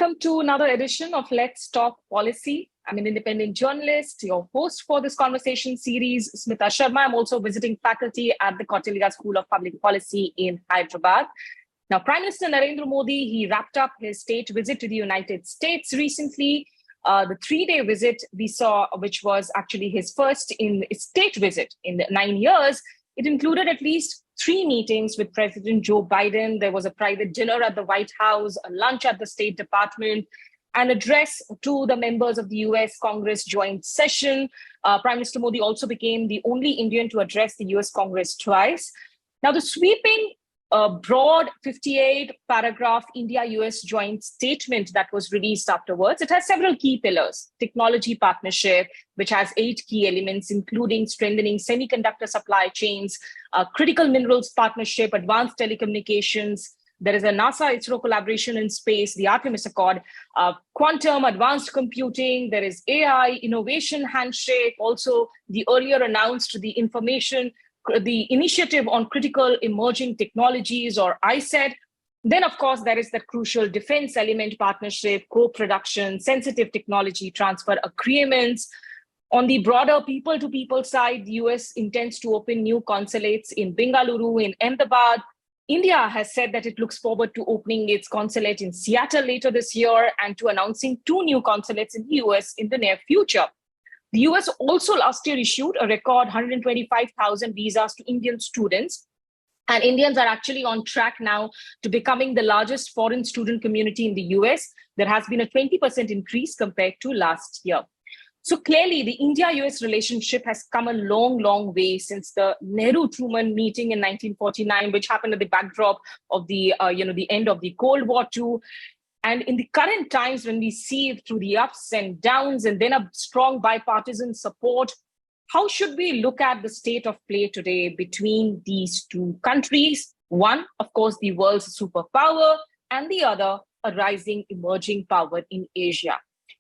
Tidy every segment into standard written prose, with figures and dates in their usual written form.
Welcome to another edition of Let's Talk Policy. I'm an independent journalist, your host for this conversation series, Smita Sharma. I'm also visiting faculty at the Kautilya School of Public Policy in Hyderabad. Now, Prime Minister Narendra Modi, he wrapped up his state visit to the United States recently. The 3-day visit we saw, which was actually his first state visit in 9 years, it included at least 3 meetings with President Joe Biden. There was a private dinner at the White House, a lunch at the State Department, an address to the members of the US Congress joint session. Prime Minister Modi also became the only Indian to address the US Congress twice. Now, the sweeping broad 58-paragraph India-US joint statement that was released afterwards, it has several key pillars. Technology partnership, which has 8 key elements, including strengthening semiconductor supply chains, critical minerals partnership, advanced telecommunications. There is a NASA-ISRO collaboration in space, the Artemis Accord, quantum, advanced computing. There is AI, innovation handshake, also the earlier announced the initiative on critical emerging technologies, or ISET. Then, of course, there is the crucial defense element partnership, co-production, sensitive technology transfer agreements. On the broader people-to-people side, the US intends to open new consulates in Bengaluru, in Ahmedabad. India has said that it looks forward to opening its consulate in Seattle later this year and to announcing 2 new consulates in the US in the near future. The US also last year issued a record 125,000 visas to Indian students. And Indians are actually on track now to becoming the largest foreign student community in the US. There has been a 20% increase compared to last year. So clearly, the India-US relationship has come a long, long way since the Nehru-Truman meeting in 1949, which happened at the backdrop of the end of the Cold War too. And in the current times, when we see through the ups and downs and then a strong bipartisan support, how should we look at the state of play today between these 2 countries? One, of course, the world's superpower, and the other, a rising emerging power in Asia.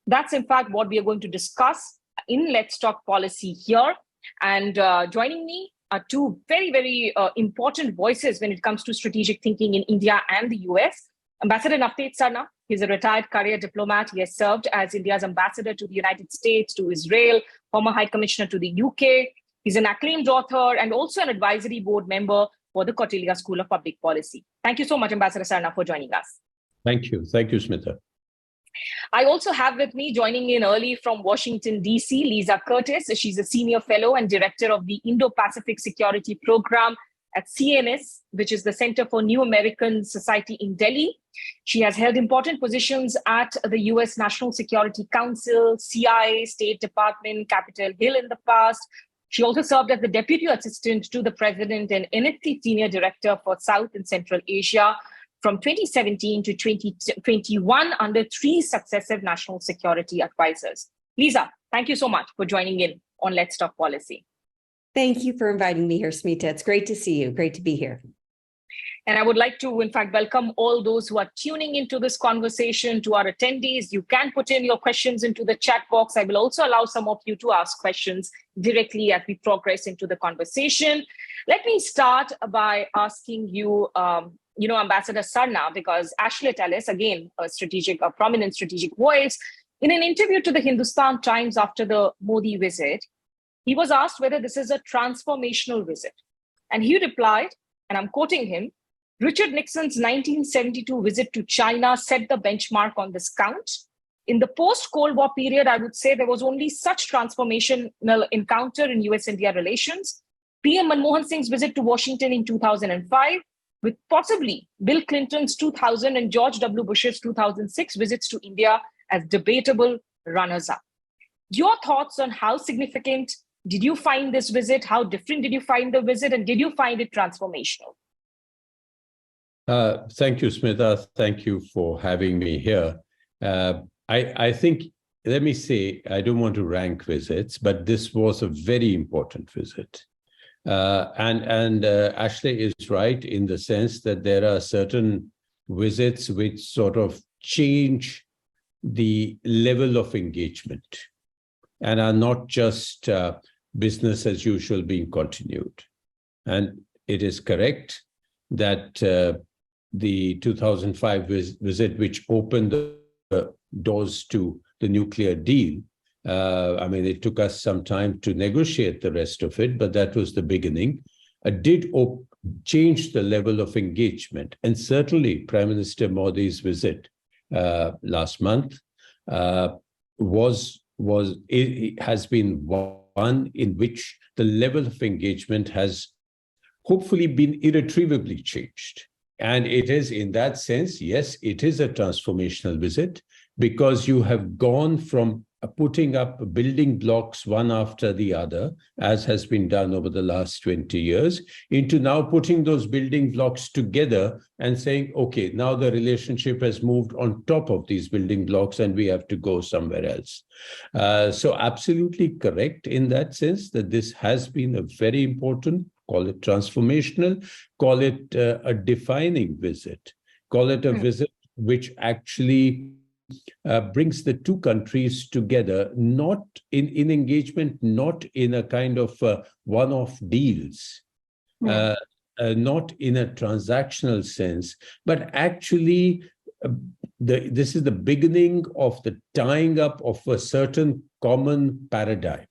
That's, in fact, what we are going to discuss in Let's Talk Policy here. And joining me are 2 very, very important voices when it comes to strategic thinking in India and the US. Ambassador Navtej Sarna, he's a retired career diplomat. He has served as India's ambassador to the United States, to Israel, former High Commissioner to the UK. He's an acclaimed author and also an advisory board member for the Kautilya School of Public Policy. Thank you so much, Ambassador Sarna, for joining us. Thank you. Thank you, Smita. I also have with me, joining in early from Washington, D.C., Lisa Curtis. She's a senior fellow and director of the Indo-Pacific Security Program at CNAS, which is the Center for New American Society in Delhi. She has held important positions at the US National Security Council, CIA, State Department, Capitol Hill in the past. She also served as the Deputy Assistant to the President and NSC Senior Director for South and Central Asia from 2017 to 2021 under 3 successive national security advisors. Lisa, thank you so much for joining in on Let's Talk Policy. Thank you for inviting me here, Smita. It's great to see you. Great to be here. And I would like to, in fact, welcome all those who are tuning into this conversation, to our attendees. You can put in your questions into the chat box. I will also allow some of you to ask questions directly as we progress into the conversation. Let me start by asking you, Ambassador Sarna, because Ashlet Ellis, again, a prominent strategic voice, in an interview to the Hindustan Times after the Modi visit, he was asked whether this is a transformational visit. And he replied, and I'm quoting him, Richard Nixon's 1972 visit to China set the benchmark on this count. In the post-Cold War period, I would say there was only such transformational encounter in US-India relations. PM Manmohan Singh's visit to Washington in 2005, with possibly Bill Clinton's 2000 and George W. Bush's 2006 visits to India as debatable runners-up. Your thoughts on how significant did you find this visit? How different did you find the visit? And did you find it transformational? Thank you, Smita. Thank you for having me here. I think, let me say, I don't want to rank visits, but this was a very important visit. And Ashley is right in the sense that there are certain visits which sort of change the level of engagement and are not just business as usual being continued. And it is correct that the 2005 visit, which opened the doors to the nuclear deal. I mean, it took us some time to negotiate the rest of it, but that was the beginning. Did change the level of engagement. And certainly Prime Minister Modi's visit last month has been one in which the level of engagement has hopefully been irretrievably changed. And it is, in that sense, yes, it is a transformational visit, because you have gone from putting up building blocks one after the other, as has been done over the last 20 years, into now putting those building blocks together and saying, okay, now the relationship has moved on top of these building blocks and we have to go somewhere else. So absolutely correct in that sense that this has been a very important, call it transformational, call it a defining visit, call it a visit which actually brings the two countries together, not in engagement, not in a kind of one-off deals, not in a transactional sense, but actually this is the beginning of the tying up of a certain common paradigm.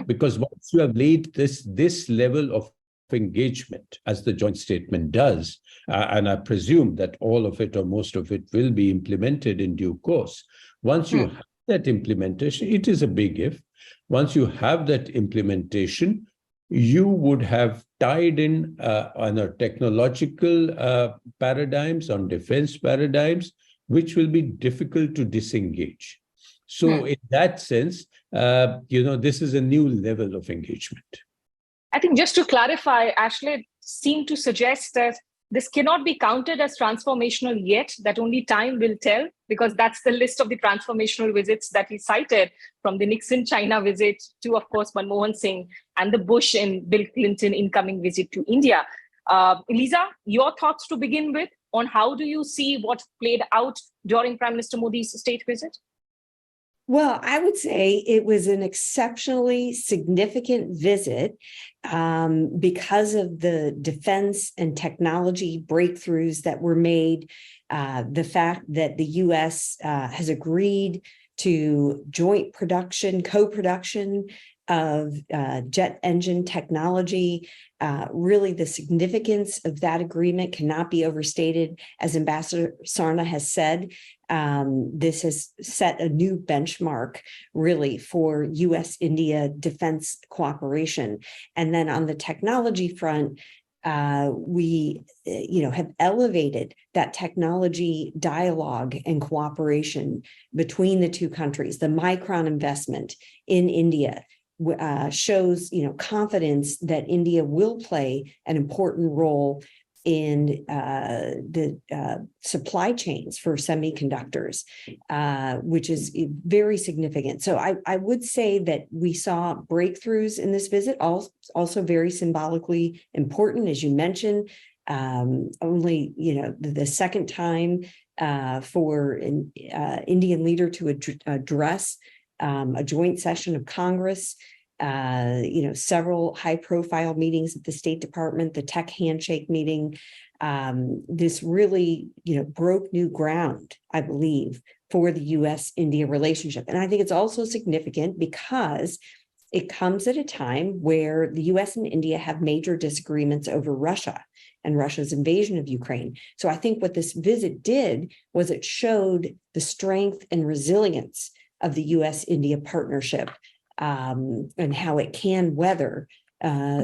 Because once you have laid this level of engagement, as the joint statement does, and I presume that all of it or most of it will be implemented in due course. Once you have that implementation, it is a big if. Once you have that implementation, you would have tied in on a technological paradigms, on defense paradigms, which will be difficult to disengage. So in that sense, this is a new level of engagement. I think just to clarify, Ashley seemed to suggest that this cannot be counted as transformational yet, that only time will tell, because that's the list of the transformational visits that he cited, from the Nixon China visit to, of course, Manmohan Singh and the Bush and Bill Clinton incoming visit to India. Eliza, your thoughts to begin with on how do you see what played out during Prime Minister Modi's state visit? Well, I would say it was an exceptionally significant visit because of the defense and technology breakthroughs that were made, the fact that the U.S. Has agreed to joint production, co-production of jet engine technology. Really, the significance of that agreement cannot be overstated. As Ambassador Sarna has said, this has set a new benchmark, really, for U.S.-India defense cooperation. And then on the technology front, we have elevated that technology dialogue and cooperation between the two countries. The Micron investment in India shows confidence that India will play an important role in the supply chains for semiconductors, which is very significant. So I would say that we saw breakthroughs in this visit, also very symbolically important, as you mentioned. Only the second time for an Indian leader to address a joint session of Congress, several high-profile meetings at the State Department, the tech handshake meeting. This really, broke new ground, I believe, for the U.S.-India relationship. And I think it's also significant because it comes at a time where the U.S. and India have major disagreements over Russia and Russia's invasion of Ukraine. So I think what this visit did was it showed the strength and resilience of the U.S.-India partnership, and how it can weather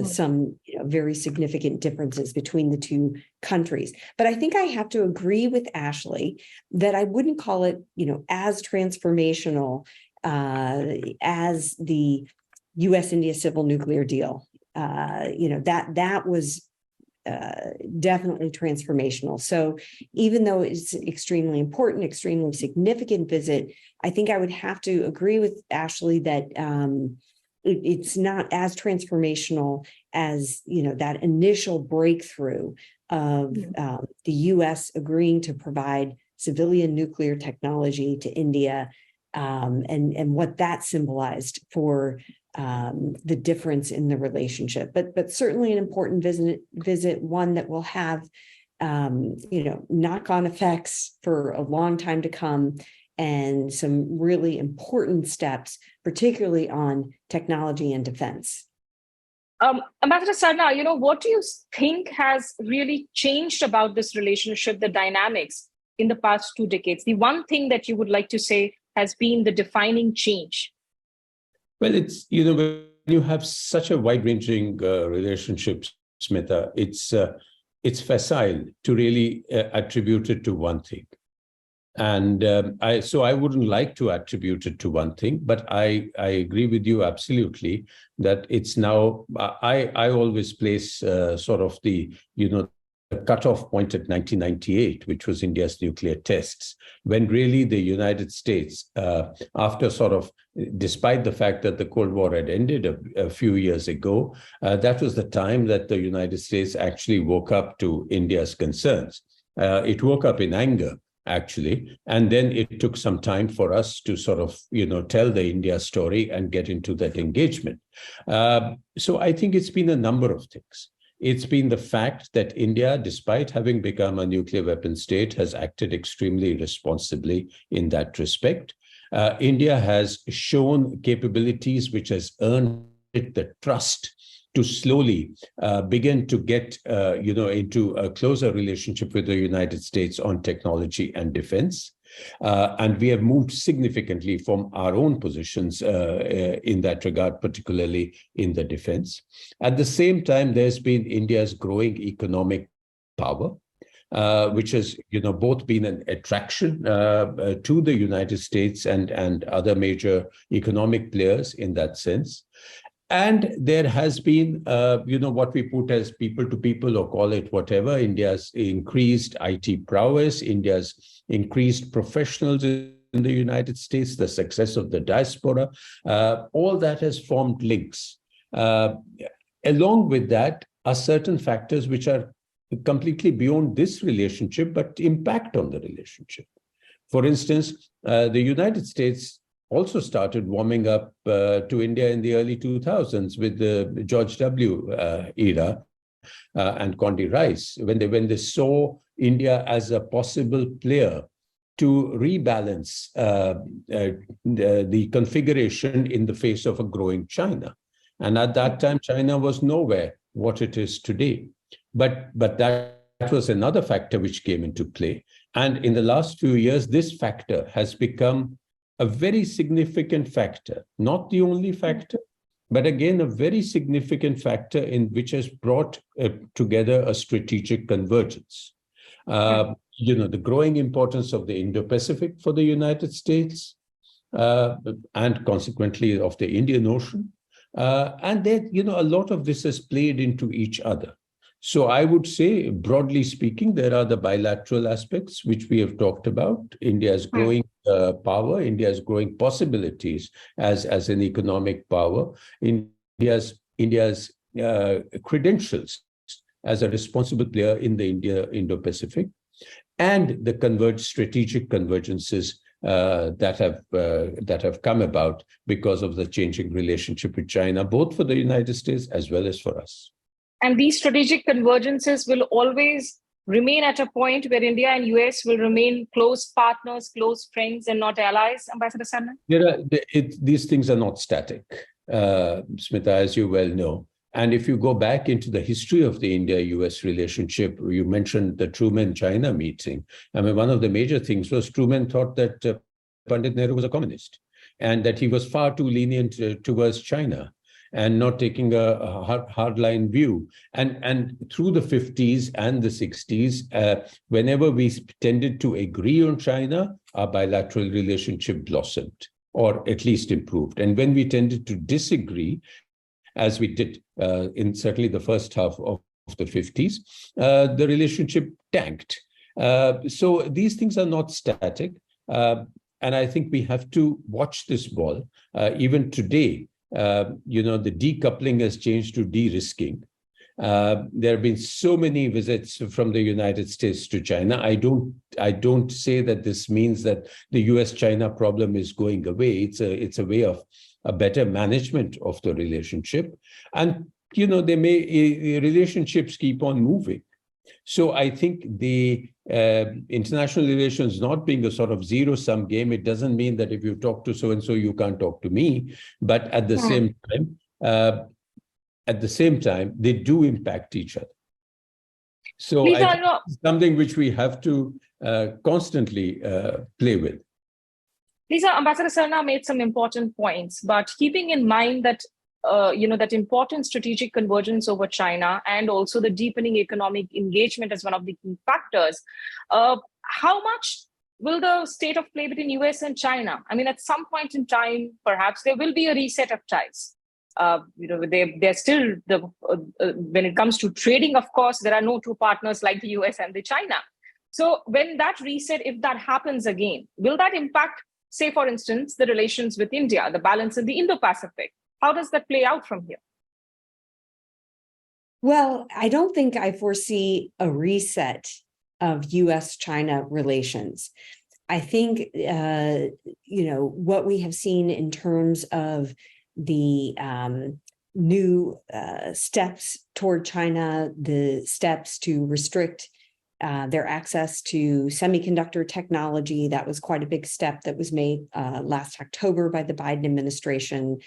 some very significant differences between the two countries. But I think I have to agree with Ashley that I wouldn't call it, as transformational as the U.S.-India civil nuclear deal. That was definitely transformational. So even though it's extremely important, extremely significant visit, I think I would have to agree with Ashley that it's not as transformational as that initial breakthrough of the U.S. agreeing to provide civilian nuclear technology to India, and what that symbolized for the difference in the relationship, but certainly an important visit, one that will have knock-on effects for a long time to come, and some really important steps, particularly on technology and defense. Ambassador Sarna, what do you think has really changed about this relationship, the dynamics in the past 2 decades? The one thing that you would like to say has been the defining change? Well, it's, when you have such a wide-ranging relationship, Smita, it's facile to really attribute it to one thing. And I wouldn't like to attribute it to one thing, but I agree with you absolutely that it's now, I always place sort of the cutoff point at 1998, which was India's nuclear tests, when really the United States, after despite the fact that the Cold War had ended a few years ago, that was the time that the United States actually woke up to India's concerns. It woke up in anger, actually. And then it took some time for us to tell the India story and get into that engagement. So I think it's been a number of things. It's been the fact that India, despite having become a nuclear weapon state, has acted extremely responsibly in that respect. India has shown capabilities which has earned it the trust to slowly begin to get into a closer relationship with the United States on technology and defense. And we have moved significantly from our own positions in that regard, particularly in the defense. At the same time, there's been India's growing economic power, which has both been an attraction to the United States and other major economic players in that sense. And there has been, what we put as people to people or call it whatever, India's increased IT prowess, India's increased professionals in the United States, the success of the diaspora, all that has formed links. Along with that are certain factors which are completely beyond this relationship, but impact on the relationship. For instance, the United States also started warming up to India in the early 2000s with the George W. Era and Condi Rice, when they saw India as a possible player to rebalance the configuration in the face of a growing China. And at that time, China was nowhere what it is today. But that was another factor which came into play. And in the last few years, this factor has become a very significant factor, not the only factor, but again, a very significant factor in which has brought together a strategic convergence. The growing importance of the Indo-Pacific for the United States, and consequently of the Indian Ocean. And then, a lot of this has played into each other. So I would say, broadly speaking, there are the bilateral aspects which we have talked about. India's growing power, India's growing possibilities as an economic power, India's credentials as a responsible player in the Indo-Pacific, and the strategic convergences that have come about because of the changing relationship with China, both for the United States as well as for us. And these strategic convergences will always remain at a point where India and US will remain close partners, close friends, and not allies, Ambassador Sarna? These things are not static, Smita, as you well know. And if you go back into the history of the India-US relationship, you mentioned the Truman-China meeting. I mean, one of the major things was Truman thought that Pandit Nehru was a communist and that he was far too lenient towards China and not taking a hardline view. And through the 50s and the 60s, whenever we tended to agree on China, our bilateral relationship blossomed, or at least improved. And when we tended to disagree, as we did in certainly the first half of the 50s, the relationship tanked. So these things are not static. And I think we have to watch this ball. Even today, the decoupling has changed to de-risking. There have been so many visits from the United States to China. I don't say that this means that the US-China problem is going away. It's a way of a better management of the relationship. And, relationships keep on moving. So I think the international relations not being a sort of zero-sum game, it doesn't mean that if you talk to so-and-so, you can't talk to me. But at the same time, they do impact each other. So Lisa, I think it's something which we have to constantly play with. Lisa, Ambassador Sarna made some important points, but keeping in mind that that important strategic convergence over China and also the deepening economic engagement as one of the key factors, how much will the state of play between US and China? I mean, at some point in time, perhaps there will be a reset of ties. They're still when it comes to trading, of course, there are no two partners like the US and the China. So when that reset, if that happens again, will that impact, say, for instance, the relations with India, the balance in the Indo-Pacific? How does that play out from here? Well, I don't think I foresee a reset of US-China relations. I think, what we have seen in terms of the new steps toward China, the steps to restrict their access to semiconductor technology, that was quite a big step that was made last October by the Biden administration.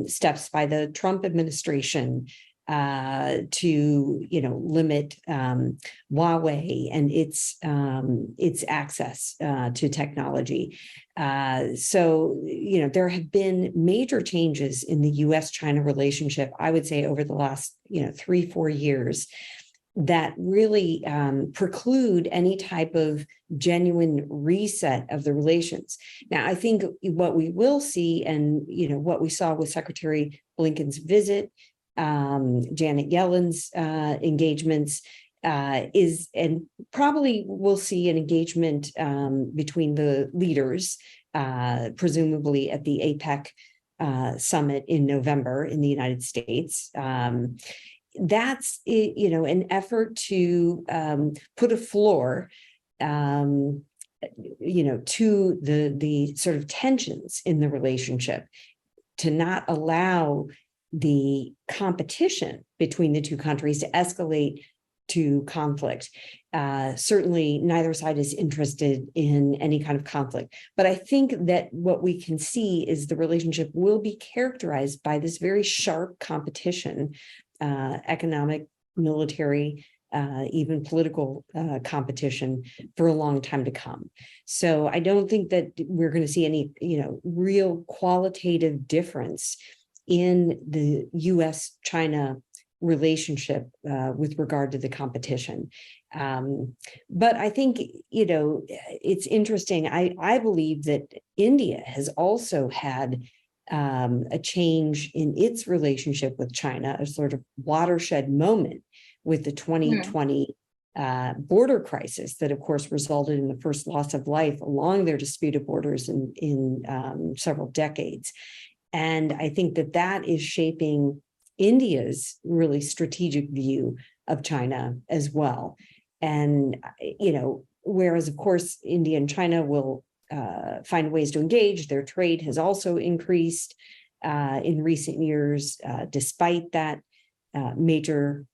Steps by the Trump administration to limit Huawei and its access to technology. So there have been major changes in the U.S.-China relationship, I would say, over the last 3-4 years that really preclude any type of genuine reset of the relations. Now, I think what we will see, and what we saw with Secretary Blinken's visit, Janet Yellen's engagements, is, and probably we'll see an engagement between the leaders, presumably at the APEC summit in November in the United States. That's an effort to put a floor to the sort of tensions in the relationship, to not allow the competition between the two countries to escalate to conflict. Certainly neither side is interested in any kind of conflict, but I think that what we can see is the relationship will be characterized by this very sharp competition, economic, military, even political competition for a long time to come. So I don't think that we're going to see any, real qualitative difference in the U.S.-China relationship with regard to the competition. But I think, it's interesting. I believe that India has also had a change in its relationship with China, a sort of watershed moment with the 2020 border crisis that, of course, resulted in the first loss of life along their disputed borders in several decades. And I think that is shaping India's really strategic view of China as well. And, whereas, of course, India and China will find ways to engage, their trade has also increased in recent years, despite that major,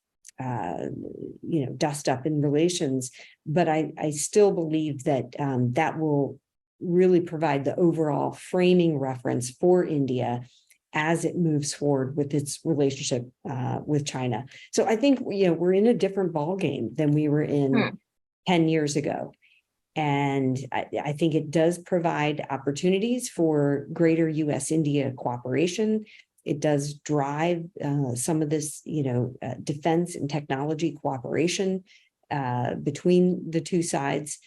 dust up in relations. But I still believe that that will really provide the overall framing reference for India as it moves forward with its relationship with China. So I think, we're in a different ballgame than we were in 10 years ago. And I think it does provide opportunities for greater U.S.-India cooperation. It does drive some of this, defense and technology cooperation between the two sides.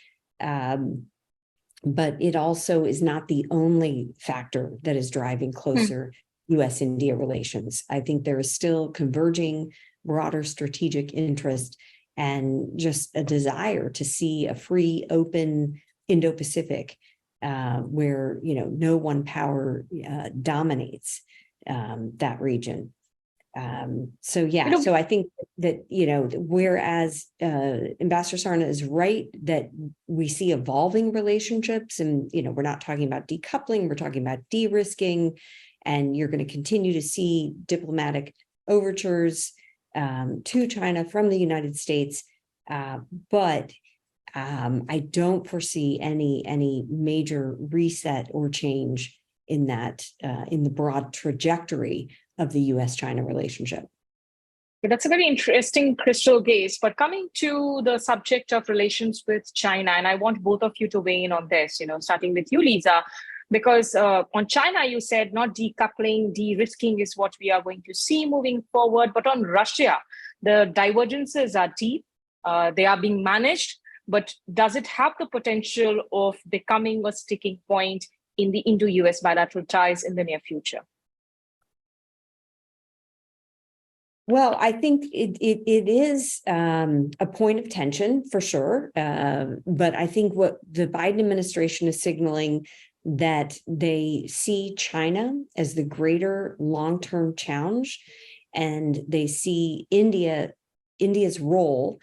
But it also is not the only factor that is driving closer U.S.-India relations. I think there is still converging broader strategic interest and just a desire to see a free, open Indo-Pacific where, no one power dominates that region. So I think that, whereas Ambassador Sarna is right that we see evolving relationships, and, we're not talking about decoupling, we're talking about de-risking, and you're going to continue to see diplomatic overtures to China from the United States. But I don't foresee any major reset or change in that in the broad trajectory of the U.S.-China relationship. That's a very interesting crystal gaze. But coming to the subject of relations with China, and I want both of you to weigh in on this, starting with you, Lisa, because on China, you said not decoupling, de-risking is what we are going to see moving forward. But on Russia, the divergences are deep. They are being managed. But does it have the potential of becoming a sticking point in the Indo-US bilateral ties in the near future? Well, I think it is a point of tension for sure. But I think what the Biden administration is signaling that they see China as the greater long-term challenge, and they see India's role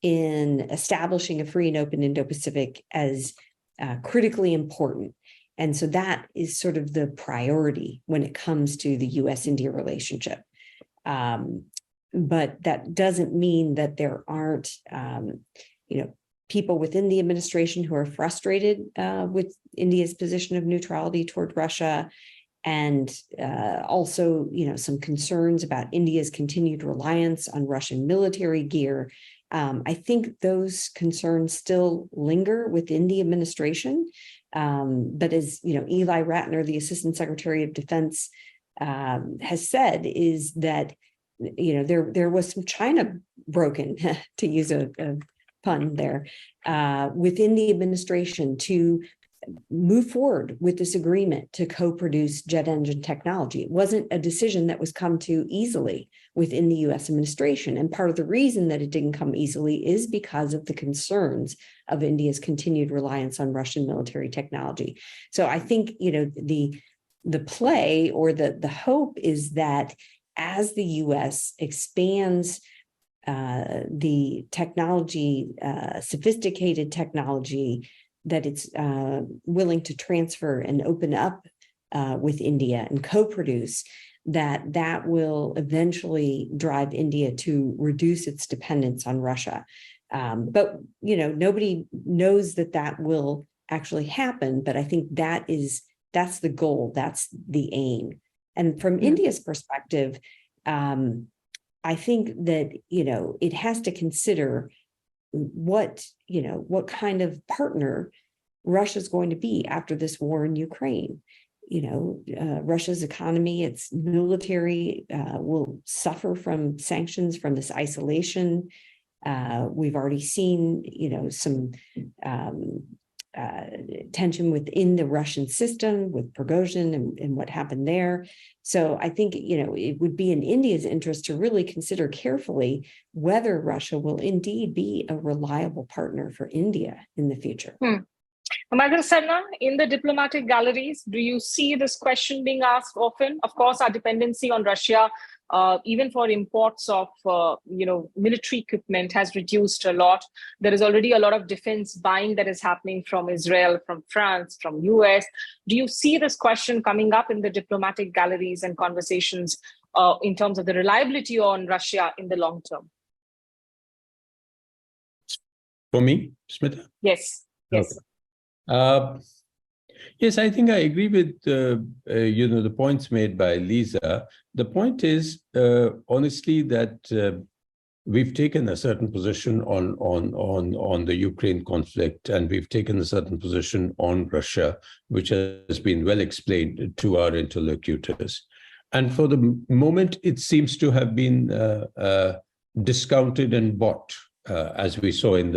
in establishing a free and open Indo-Pacific as critically important. And so that is sort of the priority when it comes to the U.S.-India relationship. But that doesn't mean that there aren't, people within the administration who are frustrated with India's position of neutrality toward Russia, and also, some concerns about India's continued reliance on Russian military gear. I think those concerns still linger within the administration. But as Eli Ratner, the Assistant Secretary of Defense, has said, is that there was some China broken, to use a pun there, within the administration to move forward with this agreement to co-produce jet engine technology. It wasn't a decision that was come to easily within the U.S. administration. And part of the reason that it didn't come easily is because of the concerns of India's continued reliance on Russian military technology. So I think, the play or the hope is that as the U.S. expands the technology, sophisticated technology that it's willing to transfer and open up with India and co-produce, that will eventually drive India to reduce its dependence on Russia. But nobody knows that will actually happen. But I think that's the goal, that's the aim. And from India's perspective, I think that it has to consider what kind of partner Russia's going to be after this war in Ukraine. Russia's economy, its military will suffer from sanctions, from this isolation. We've already seen, some tension within the Russian system with Prigozhin and what happened there. So I think, it would be in India's interest to really consider carefully whether Russia will indeed be a reliable partner for India in the future. Madam Sarna, in the diplomatic galleries, do you see this question being asked often? Of course, our dependency on Russia, even for imports of, military equipment, has reduced a lot. There is already a lot of defense buying that is happening from Israel, from France, from US. Do you see this question coming up in the diplomatic galleries and conversations in terms of the reliability on Russia in the long term? For me, Smita? Yes. Okay. Yes, I think I agree with the points made by Lisa. The point is, honestly, that we've taken a certain position on the Ukraine conflict, and we've taken a certain position on Russia, which has been well explained to our interlocutors. And for the moment, it seems to have been discounted and bought, as we saw in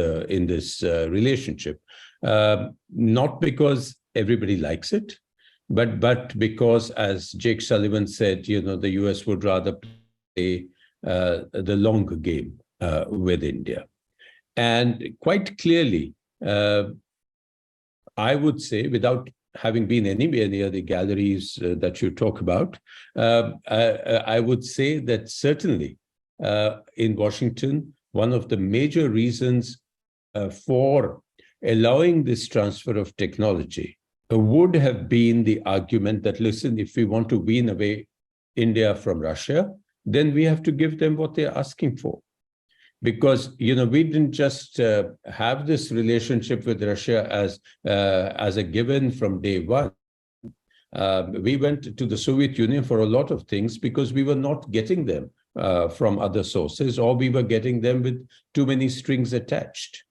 this relationship. Not because everybody likes it, but because, as Jake Sullivan said, the US would rather play the longer game with India. And quite clearly, I would say, without having been anywhere near the galleries that you talk about, I would say that certainly in Washington, one of the major reasons for allowing this transfer of technology would have been the argument that, listen, if we want to wean away India from Russia, then we have to give them what they're asking for. because we didn't just have this relationship with Russia as a given from day one. We went to the Soviet Union for a lot of things because we were not getting them from other sources, or we were getting them with too many strings attached.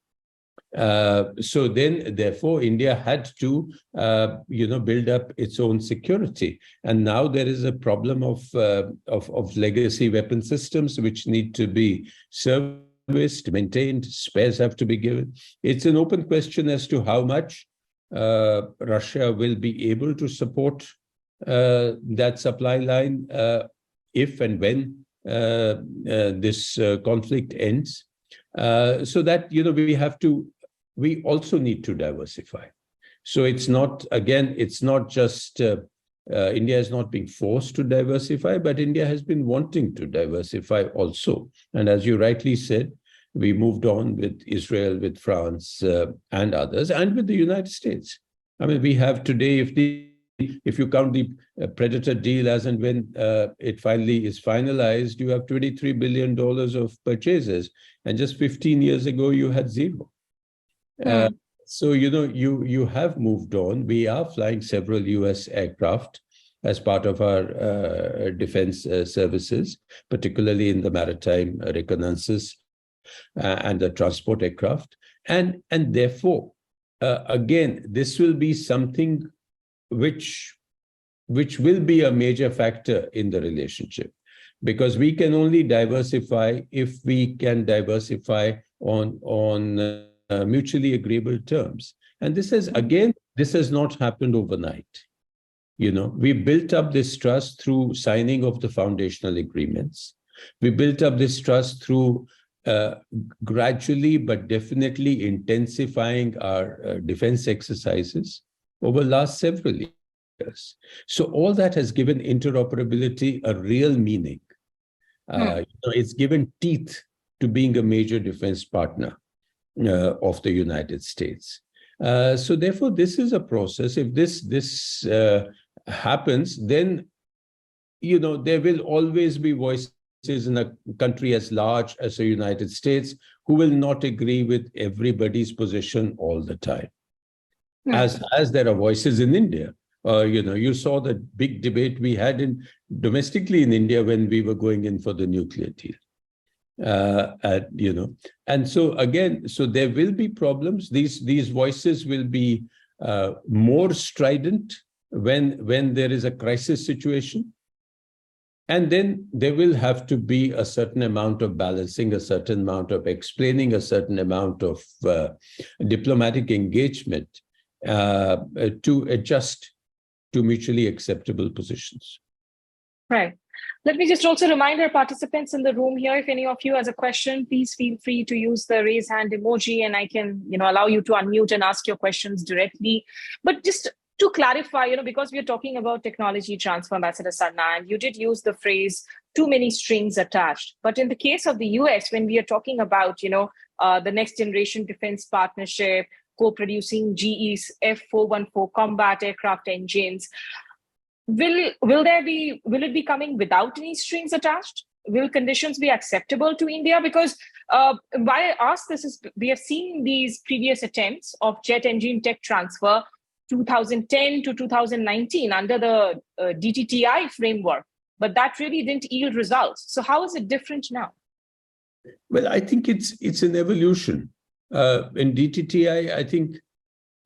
So then, therefore, India had to, build up its own security. And now there is a problem of legacy weapon systems which need to be serviced, maintained, spares have to be given. It's an open question as to how much Russia will be able to support that supply line if and when this conflict ends. So that, we also need to diversify. So it's not just India is not being forced to diversify, but India has been wanting to diversify also. And as you rightly said, we moved on with Israel, with France, and others, and with the United States. I mean, we have today, if you count the Predator deal as and when it finally is finalized, you have $23 billion of purchases. And just 15 years ago, you had zero. So, you have moved on. We are flying several US aircraft as part of our defense services, particularly in the maritime reconnaissance and the transport aircraft. And therefore, again, this will be something which will be a major factor in the relationship, because we can only diversify if we can diversify on mutually agreeable terms. And this has not happened overnight. We built up this trust through signing of the foundational agreements. We built up this trust through gradually but definitely intensifying our defense exercises over the last several years. So all that has given interoperability a real meaning. It's given teeth to being a major defense partner of the United States. So therefore, this is a process. If this happens, then there will always be voices in a country as large as the United States who will not agree with everybody's position all the time. As there are voices in India. You saw the big debate we had domestically in India when we were going in for the nuclear deal. And so again, so there will be problems. These voices will be more strident when there is a crisis situation. And then there will have to be a certain amount of balancing, a certain amount of explaining, a certain amount of diplomatic engagement to adjust to mutually acceptable positions. Right. Let me just also remind our participants in the room here, if any of you has a question, please feel free to use the raise hand emoji and I can, allow you to unmute and ask your questions directly. But just to clarify, because we're talking about technology transfer, Ambassador Sarna, and you did use the phrase too many strings attached. But in the case of the US, when we are talking about, the next generation defense partnership, co-producing GE's F414 combat aircraft engines, will it be coming without any strings attached? Will conditions be acceptable to India? Because why I ask this is we have seen these previous attempts of jet engine tech transfer 2010 to 2019 under the DTTI framework, but that really didn't yield results. So how is it different now? Well, I think it's an evolution. In DTTI, I think,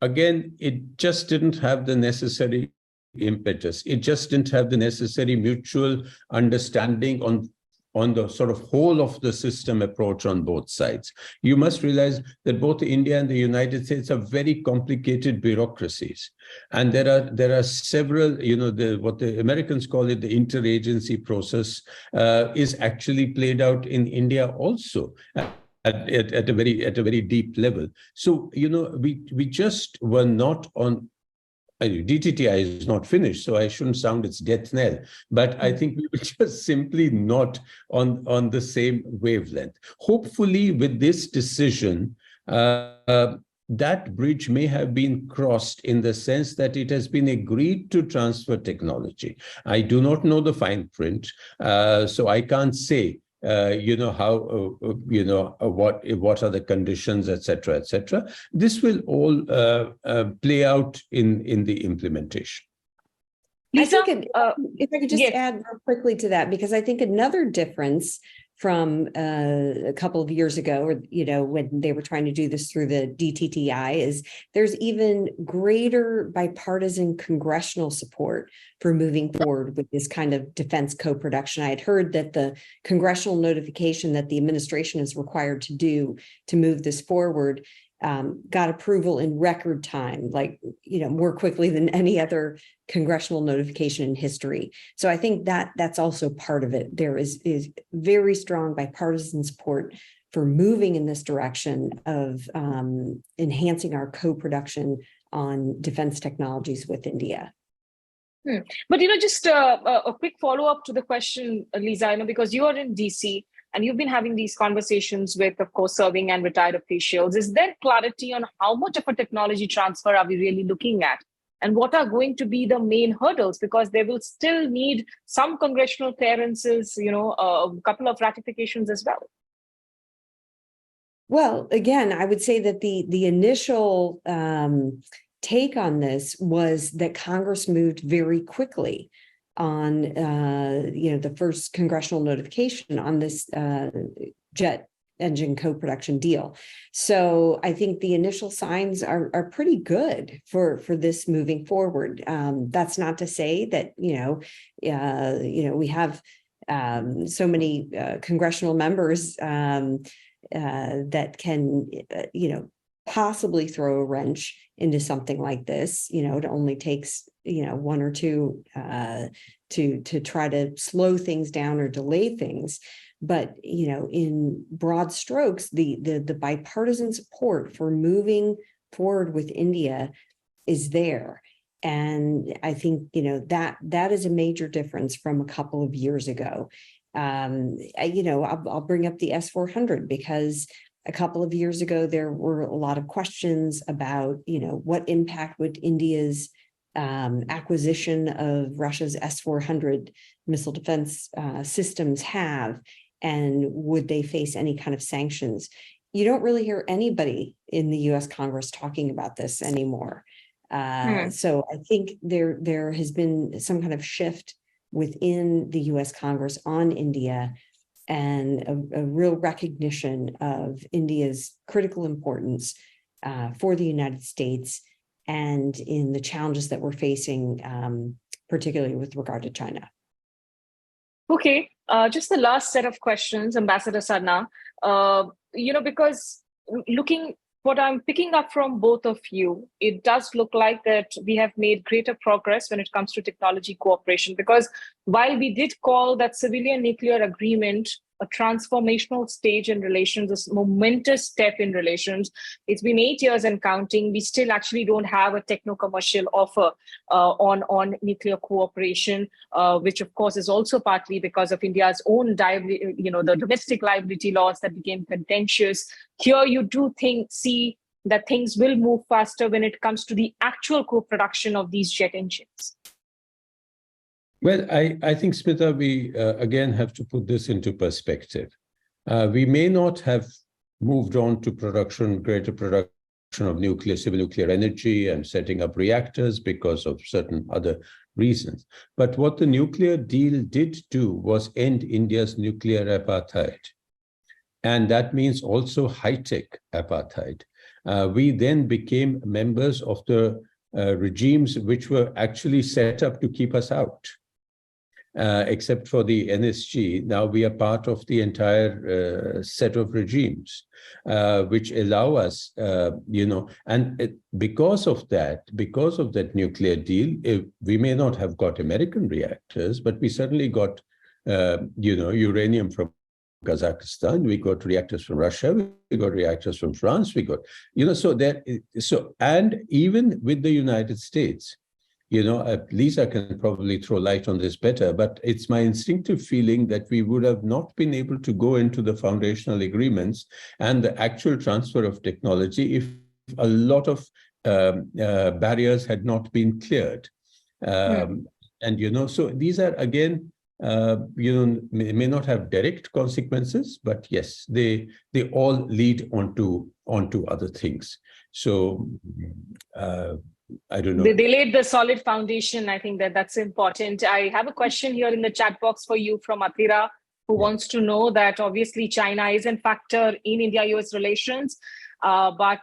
again, it just didn't have the necessary impetus. It just didn't have the necessary mutual understanding on the sort of whole of the system approach on both sides. You must realize that both India and the United States are very complicated bureaucracies. And there are several, what the Americans call it, the interagency process is actually played out in India also. At a very deep level. So, we just were not on, DTTI is not finished, so I shouldn't sound its death knell, but I think we were just simply not on the same wavelength. Hopefully with this decision, that bridge may have been crossed in the sense that it has been agreed to transfer technology. I do not know the fine print, so I can't say what are the conditions, etc., etc. This will all play out in the implementation. Lisa, if I could just add real quickly to that, because I think another difference from a couple of years ago, or when they were trying to do this through the DTTI, is there's even greater bipartisan congressional support for moving forward with this kind of defense co-production. I had heard that the congressional notification that the administration is required to do to move this forward got approval in record time, more quickly than any other congressional notification in history. So I think that that's also part of it. There is very strong bipartisan support for moving in this direction of enhancing our co-production on defense technologies with India. But, just a quick follow-up to the question, Lisa, because you are in DC, and you've been having these conversations with, of course, serving and retired officials. Is there clarity on how much of a technology transfer are we really looking at? And what are going to be the main hurdles? Because they will still need some congressional clearances, a couple of ratifications as well. Well, again, I would say that the initial take on this was that Congress moved very quickly on the first congressional notification on this jet engine co-production deal. So I think the initial signs are pretty good for this moving forward. That's not to say that we have so many congressional members that can possibly throw a wrench into something like this. It only takes one or two to try to slow things down or delay things. But in broad strokes, the bipartisan support for moving forward with India is there. And I think that is a major difference from a couple of years ago. I'll bring up the S-400 because a couple of years ago, there were a lot of questions about, what impact would India's acquisition of Russia's S-400 missile defense systems have, and would they face any kind of sanctions? You don't really hear anybody in the U.S. Congress talking about this anymore. So I think there has been some kind of shift within the U.S. Congress on India, and a real recognition of India's critical importance for the United States and in the challenges that we're facing, particularly with regard to China. Okay, just the last set of questions, Ambassador Sarna, because what I'm picking up from both of you, it does look like that we have made greater progress when it comes to technology cooperation, because while we did call that civilian nuclear agreement a transformational stage in relations, a momentous step in relations, it's been 8 years and counting. We still actually don't have a techno-commercial offer on nuclear cooperation, which of course is also partly because of India's own, the domestic liability laws that became contentious. Here you do see that things will move faster when it comes to the actual co-production of these jet engines. Well, I think, Smita, we again have to put this into perspective. We may not have moved on to greater production of civil nuclear energy and setting up reactors because of certain other reasons. But what the nuclear deal did do was end India's nuclear apartheid. And that means also high-tech apartheid. We then became members of the regimes which were actually set up to keep us out. Except for the NSG, now we are part of the entire set of regimes, which allow us, and because of that nuclear deal, we may not have got American reactors, but we certainly got, uranium from Kazakhstan, we got reactors from Russia, we got reactors from France, we got, and even with the United States, Lisa can probably throw light on this better, but it's my instinctive feeling that we would have not been able to go into the foundational agreements and the actual transfer of technology if a lot of barriers had not been cleared. And, so these are, again, may not have direct consequences, but yes, they all lead onto other things. So I don't know. They laid the solid foundation. I think that's important. I have a question here in the chat box for you from Athira, who wants to know that obviously China is a factor in India-US relations, but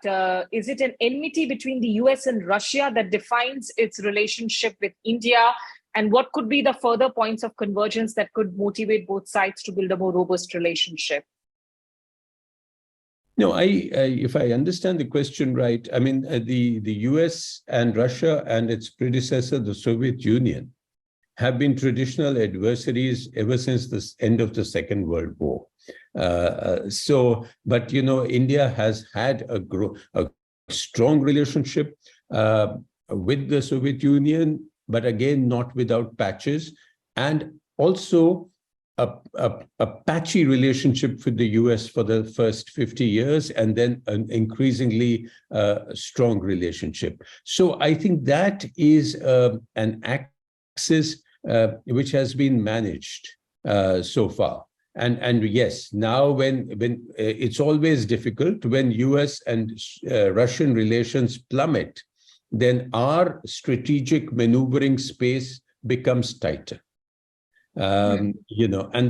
is it an enmity between the US and Russia that defines its relationship with India? And what could be the further points of convergence that could motivate both sides to build a more robust relationship? No, if I understand the question right, I mean, the US and Russia and its predecessor, the Soviet Union, have been traditional adversaries ever since the end of the Second World War. But India has had a strong relationship with the Soviet Union, but again, not without patches, and also a patchy relationship with the US for the first 50 years, and then an increasingly strong relationship. So I think that is an axis which has been managed so far. And yes, now when it's always difficult when US and Russian relations plummet, then our strategic maneuvering space becomes tighter. And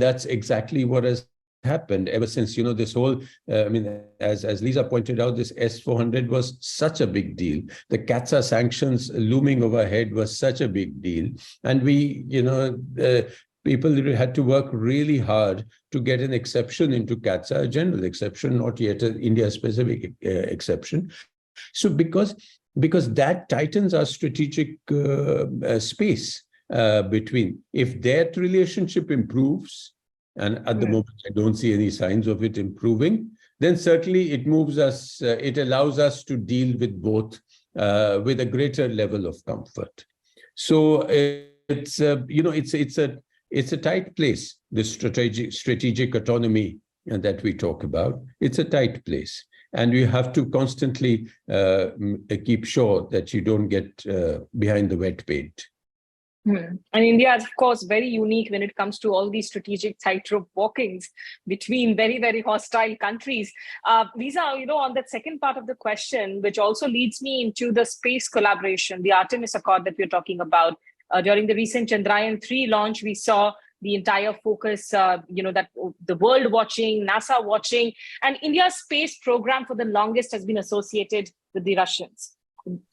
that's exactly what has happened ever since, this whole, as Lisa pointed out, this S-400 was such a big deal. The CATSA sanctions looming overhead was such a big deal. And people had to work really hard to get an exception into CATSA, a general exception, not yet an India-specific exception. So because that tightens our strategic space between. If that relationship improves, and at the moment I don't see any signs of it improving, then certainly it moves us, it allows us to deal with both with a greater level of comfort. So it's a tight place, the strategic autonomy that we talk about. It's a tight place. And you have to constantly keep sure that you don't get behind the wet paint. And India is, of course, very unique when it comes to all these strategic tightrope walkings between very, very hostile countries. Lisa, on that second part of the question, which also leads me into the space collaboration, the Artemis Accord that we're talking about. During the recent Chandrayaan-3 launch, we saw the entire focus, that the world watching, NASA watching, and India's space program for the longest has been associated with the Russians.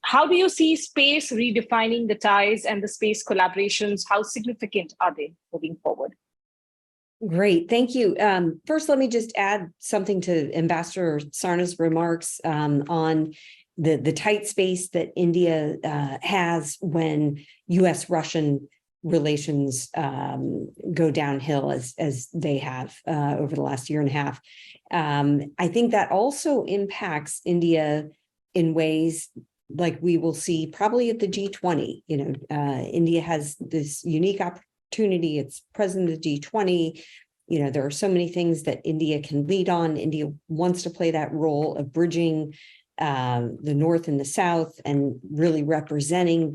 How do you see space redefining the ties and the space collaborations? How significant are they moving forward? Great, thank you. First, let me just add something to Ambassador Sarna's remarks on the tight space that India has when US-Russian relations go downhill as they have over the last year and a half. I think that also impacts India in ways like we will see probably at the G20. India has this unique opportunity. It's president of the G20. There are so many things that India can lead on. India wants to play that role of bridging the North and the South and really representing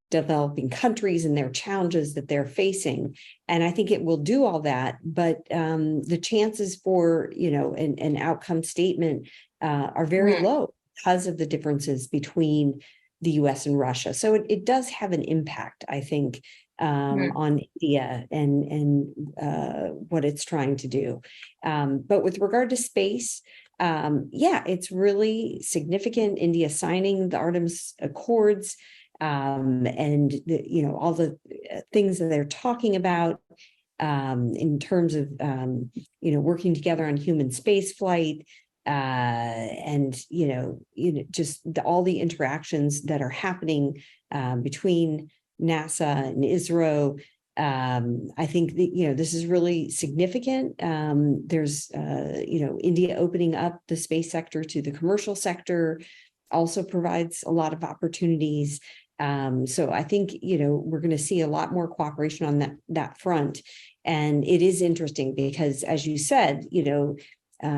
developing countries and their challenges that they're facing. And I think it will do all that, but the chances for, an outcome statement are very low because of the differences between the US and Russia. So it does have an impact, I think, on India and what it's trying to do. But with regard to space, it's really significant. India signing the Artemis Accords, and all the things that they're talking about in terms of working together on human space flight, and just all the interactions that are happening between NASA and ISRO. I think that, this is really significant. There's India opening up the space sector to the commercial sector also provides a lot of opportunities. So I think, we're going to see a lot more cooperation on that front. And it is interesting because, as you said,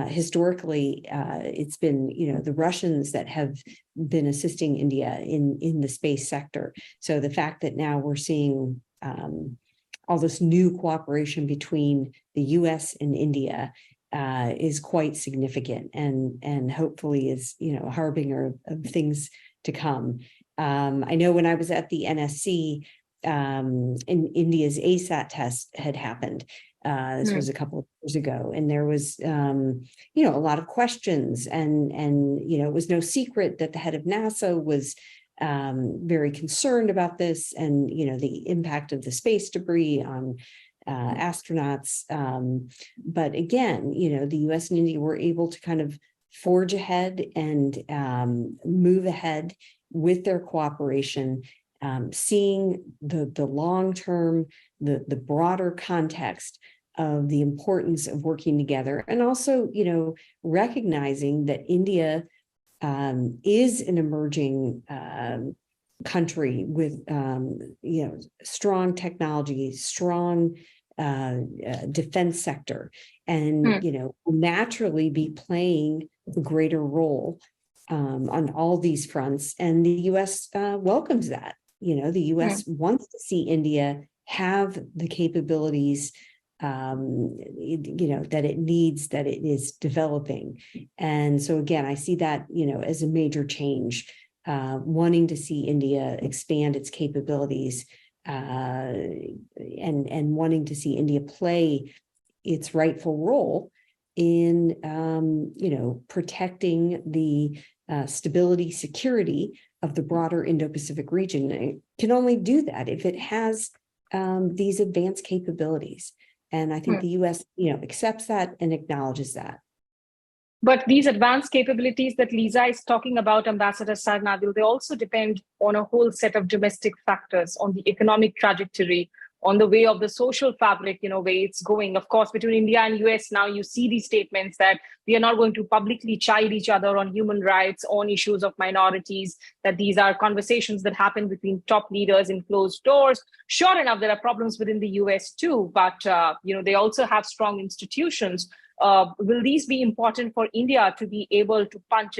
historically, it's been, the Russians that have been assisting India in the space sector. So the fact that now we're seeing all this new cooperation between the US and India is quite significant and hopefully is, a harbinger of things to come. I know when I was at the NSC, in India's ASAT test had happened. This was a couple of years ago, and there was, a lot of questions, and it was no secret that the head of NASA was very concerned about this, and the impact of the space debris on astronauts. But again, the US and India were able to kind of forge ahead and move ahead with their cooperation, seeing the long-term, the broader context of the importance of working together, and also, recognizing that India is an emerging country with, strong technology, strong defense sector, and, will naturally be playing a greater role on all these fronts. And the US welcomes that. The US wants to see India have the capabilities that it needs, that it is developing. And so again, I see that, as a major change, wanting to see India expand its capabilities, and wanting to see India play its rightful role in, protecting the stability, security of the broader Indo-Pacific region. It can only do that if it has these advanced capabilities. And I think the US, accepts that and acknowledges that. But these advanced capabilities that Lisa is talking about, Ambassador Sarna, they also depend on a whole set of domestic factors, on the economic trajectory, on the way of the social fabric, where it's going. Of course, between India and US now, you see these statements that we are not going to publicly chide each other on human rights, on issues of minorities, that these are conversations that happen between top leaders in closed doors. Sure enough, there are problems within the US too, but they also have strong institutions. Will these be important for India to be able to punch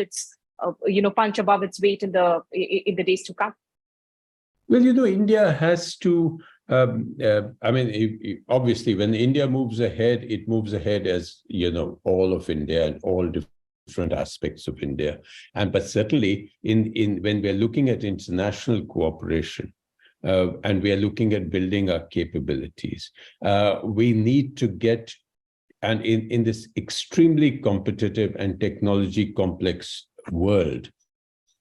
above its weight in the days to come? Well, India has to. Obviously, when India moves ahead, it moves ahead as all of India and all different aspects of India. But certainly, in when we're looking at international cooperation, and we are looking at building our capabilities, we need to get. And in this extremely competitive and technology complex world,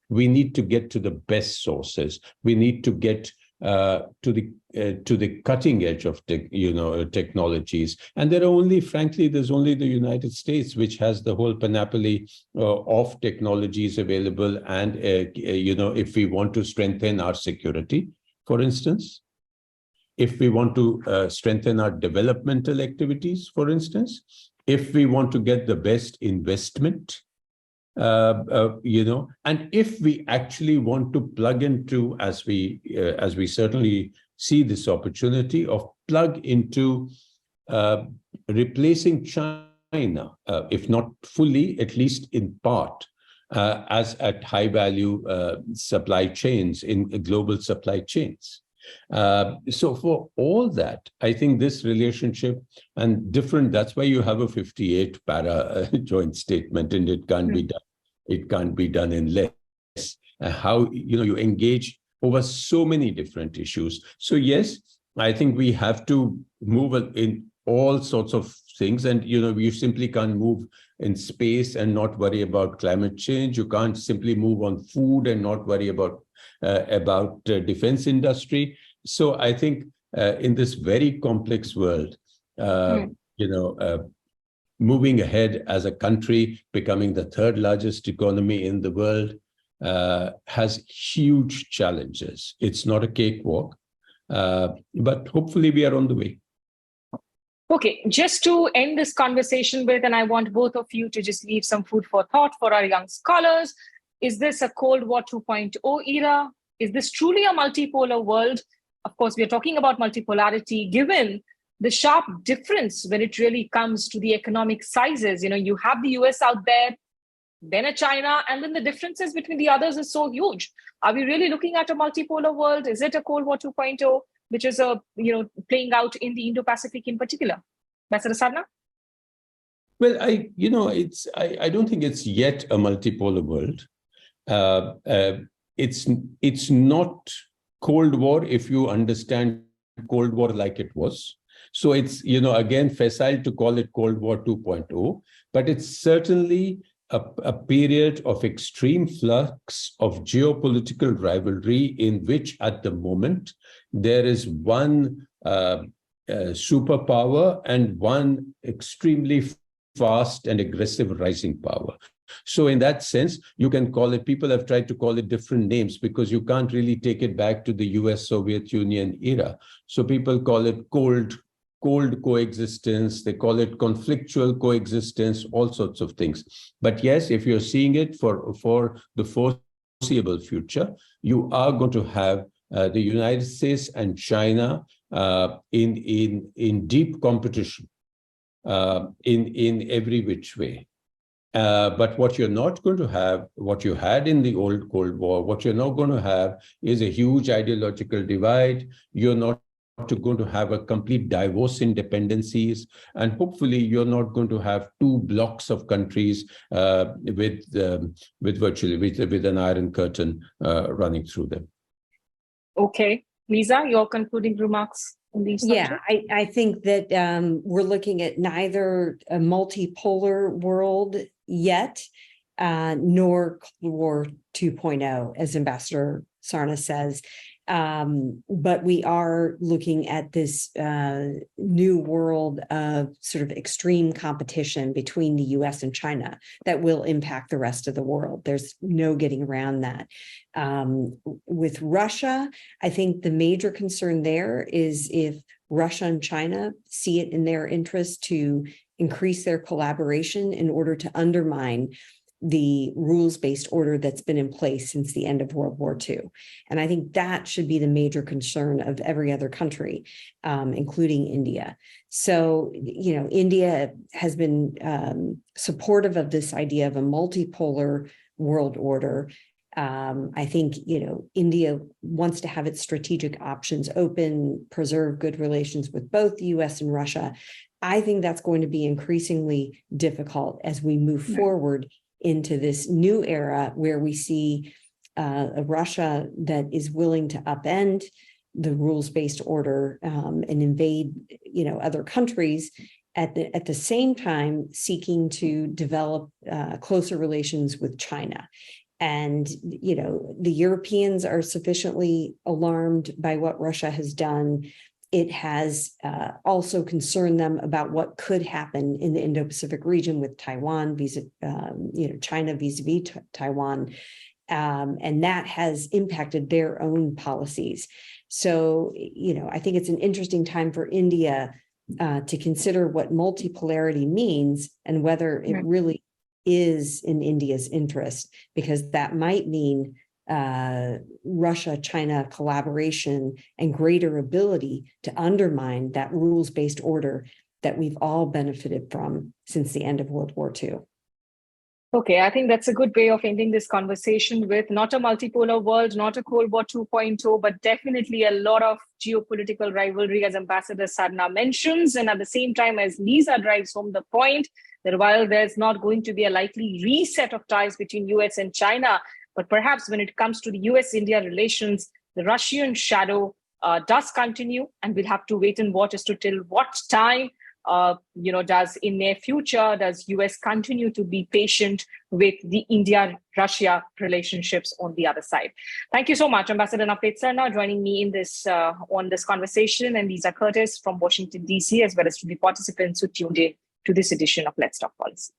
we need to get to the best sources. We need to get to the cutting edge of technologies. And there's only the United States which has the whole panoply of technologies available. And if we want to strengthen our security, for instance, if we want to strengthen our developmental activities, for instance, if we want to get the best investment, and if we actually want to plug into, as we certainly see this opportunity of plug into replacing China, if not fully, at least in part, as at high value supply chains in global supply chains. So for all that, I think this relationship and different, that's why you have a 58 para joint statement, and it can't be done. It can't be done in less. How you engage over so many different issues. So yes, I think we have to move in all sorts of things, and you simply can't move in space and not worry about climate change. You can't simply move on food and not worry about defense industry. So I think in this very complex world, moving ahead as a country, becoming the third largest economy in the world, has huge challenges. It's not a cakewalk, but hopefully we are on the way. Okay, just to end this conversation with, and I want both of you to just leave some food for thought for our young scholars. Is this a Cold War 2.0 era? Is this truly a multipolar world? Of course, we are talking about multipolarity, given the sharp difference when it really comes to the economic sizes. You have the US out there, then a China, and then the differences between the others is so huge. Are we really looking at a multipolar world? Is it a Cold War 2.0? which is playing out in the Indo-Pacific in particular? Ambassador Sarna? Well, I don't think it's yet a multipolar world. It's not Cold War if you understand Cold War like it was. So it's, again, facile to call it Cold War 2.0, but it's certainly a period of extreme flux of geopolitical rivalry in which at the moment there is one superpower and one extremely fast and aggressive rising power. So in that sense, you can call it, people have tried to call it different names because you can't really take it back to the US Soviet Union era. So people call it cold coexistence, they call it conflictual coexistence, all sorts of things. But yes, if you're seeing it for the foreseeable future, you are going to have the United States and China in deep competition in every which way. But what you're not going to have, what you had in the old Cold War, what you're not going to have is a huge ideological divide. You're not going to have a complete divorce in dependencies, and hopefully you're not going to have two blocks of countries with an iron curtain running through them. Okay, Lisa, your concluding remarks on these subjects? Yeah, I think that we're looking at neither a multipolar world yet, nor Cold War 2.0, as Ambassador Sarna says. But we are looking at this new world of sort of extreme competition between the US and China that will impact the rest of the world. There's no getting around that. With Russia, I think the major concern there is if Russia and China see it in their interest to increase their collaboration in order to undermine the rules-based order that's been in place since the end of World War II. And I think that should be the major concern of every other country, including India. So, India has been supportive of this idea of a multipolar world order. I think, India wants to have its strategic options open, preserve good relations with both the US and Russia. I think that's going to be increasingly difficult as we move forward into this new era where we see a Russia that is willing to upend the rules-based order and invade, other countries, at the same time seeking to develop closer relations with China. And, the Europeans are sufficiently alarmed by what Russia has done. It has also concerned them about what could happen in the Indo-Pacific region with Taiwan, China vis-a-vis Taiwan, and that has impacted their own policies. So, I think it's an interesting time for India to consider what multipolarity means and whether it really is in India's interest, because that might mean Russia-China collaboration and greater ability to undermine that rules-based order that we've all benefited from since the end of World War II. Okay, I think that's a good way of ending this conversation with not a multipolar world, not a Cold War 2.0, but definitely a lot of geopolitical rivalry, as Ambassador Sarna mentions. And at the same time, as Lisa drives home the point that while there's not going to be a likely reset of ties between US and China, but perhaps when it comes to the US-India relations, the Russian shadow does continue, and we'll have to wait and watch as to till what time, does in near future, does US continue to be patient with the India-Russia relationships on the other side. Thank you so much, Ambassador Navtej Sarna, joining me in this on this conversation, and Lisa Curtis from Washington, D.C., as well as to the participants who tuned in to this edition of Let's Talk Policy.